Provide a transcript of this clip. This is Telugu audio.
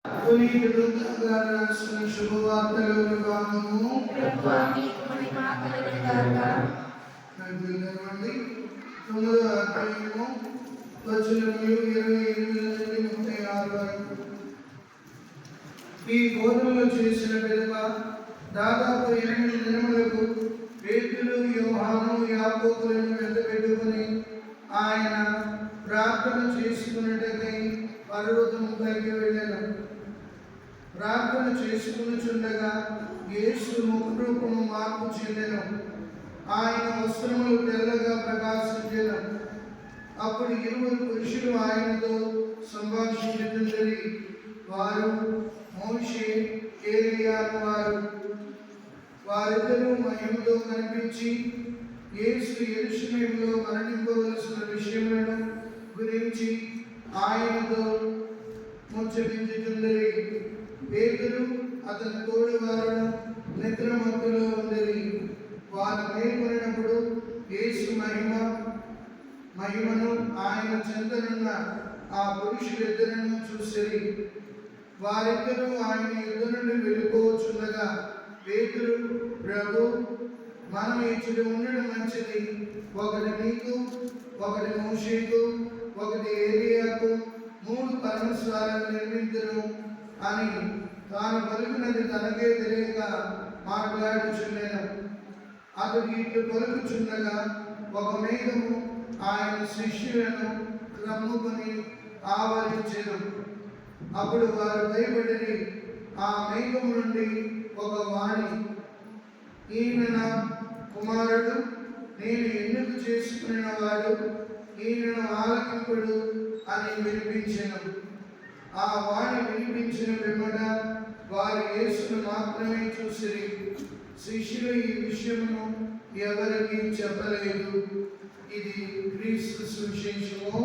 పునీతుడు గారు రాసిన శుభవార్తలోని భాగము. తొమ్మిదవ అధ్యాయము వచనములు 28 నుండి 36 వరకు. ఈ బోధనలు చేసిన పిదప దాదాపు 8 దినములకు పేతురు, యోహాను, యాకోబులను వెంటబెట్టుకుని ఆయన ప్రార్థన చేసుకున్నట్టుకై పర్వతముపైకి వెళ్ళెను. ప్రార్థన చేసుకునిచుండగా యేసు ముఖరూపము మార్పు చెందెను. ఆయన వస్త్రములు తెల్లగా ప్రకాశించెను. అప్పుడు 20 పురుషులు ఆయనతో సంభాషించుచుండిరి. వారు మోషే, ఏలియా వారు. వారిద్దరూ మహిమతో కనిపించి యేసు యెరూషలేములో మరణింపవలసిన విషయములను గురించి ఆయనతో ముచ్చటించుచుండిరి. పేతురు అతని తోడువారును నిద్రమత్తులో ఉండిరి. వారు మేల్కొనినప్పుడు యేసు మహిమను ఆయన చెంతనున్న ఆ పురుషులిద్దరూ చూసిరి. వారిద్దరూ ఆయన యుద్ధ నుండి వెళ్ళిపోవచ్చుండగా పేతురు, ప్రభు, మనం ఇచ్చట ఉండడం మంచిది. ఒకటి నీకు, ఒకటి మోషేకు, ఒకటి ఏలియాకు 3 పరమశాలను నిర్మించును అని తాను పలుకున్నది తనకే తెలియక మాట్లాడుచుండెను. అతడు ఇట్లు పలుకుచుండగా ఒక మేఘము ఆయన శిష్యులను క్రమ్ముకొని ఆవరించెను. అప్పుడు వారు భయపడిరి. ఆ మేఘము నుండి ఒక వాణి, ఈయన నా కుమారుడు, నేను ఎన్నిక చేసుకున్న వాడు, ఈయనను ఆలకింపుడు అని వినిపించెను. ఆ వాణి వినిపించిన వెంబడ వారు యేసును మాత్రమే చూసిరి. శిష్యులు ఈ విషయమును ఎవరికీ చెప్పలేదు. ఇది క్రీస్తు సువిశేషము.